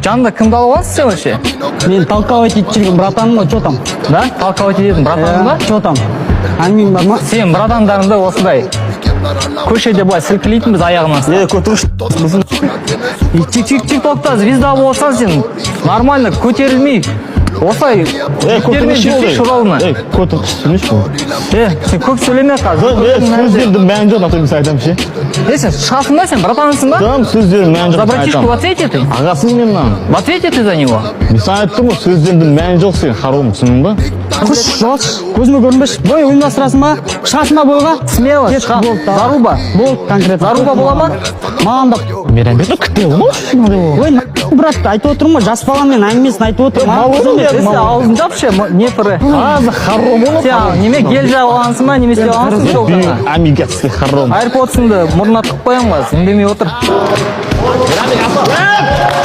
Жанында кімді алып аласың сен вообще? Мен толковать етіп жүрген братаным ғой, что там? Да? Толковать ететін братаның ба? Что там? Әңгімең бар ма? Сен братандарыңды осындай көшеде былай сілкілейтін біз аяғынан астынан. Тик-тик-тиктокта звезда болсаң сен нормально көтерілмей осылай көтермен жүрсей шұралына. Көтір түсірмеш бұл. Сен көп сөйлеме қазір. Сөздердің мәні жоқ, натурмес айтам ше. Сен шығасың ба, сен братанысың ба? Там сөздердің мәні жоқ. За братишку в ответе ты? Ағасың мен маған. В ответе ты за него? Мен саған айттым ғой, сөздердің мәні жоқ сен харом, түсіндің ба? Құш, жоғаш, көзіме көрінбеш. Бой ұйымдастырасың ба? Шығасың ба бойға? Смело, шыға. Заруба. Бол, конкретно. Заруба бола ма? Маған да Мейрамбекті күтпей ғой. ой, брат, айтып отырмын ғой, жас баламен әңгімесін айтып отырмын. Аузын жапшы, не пірі. Харом оны. Сен неме гел жауып алғансың ба, немесе алғансың жоқ жаңа? Амигатский харом. Айрподсыңды мұрнына тықпайын ба, үндемей отыр.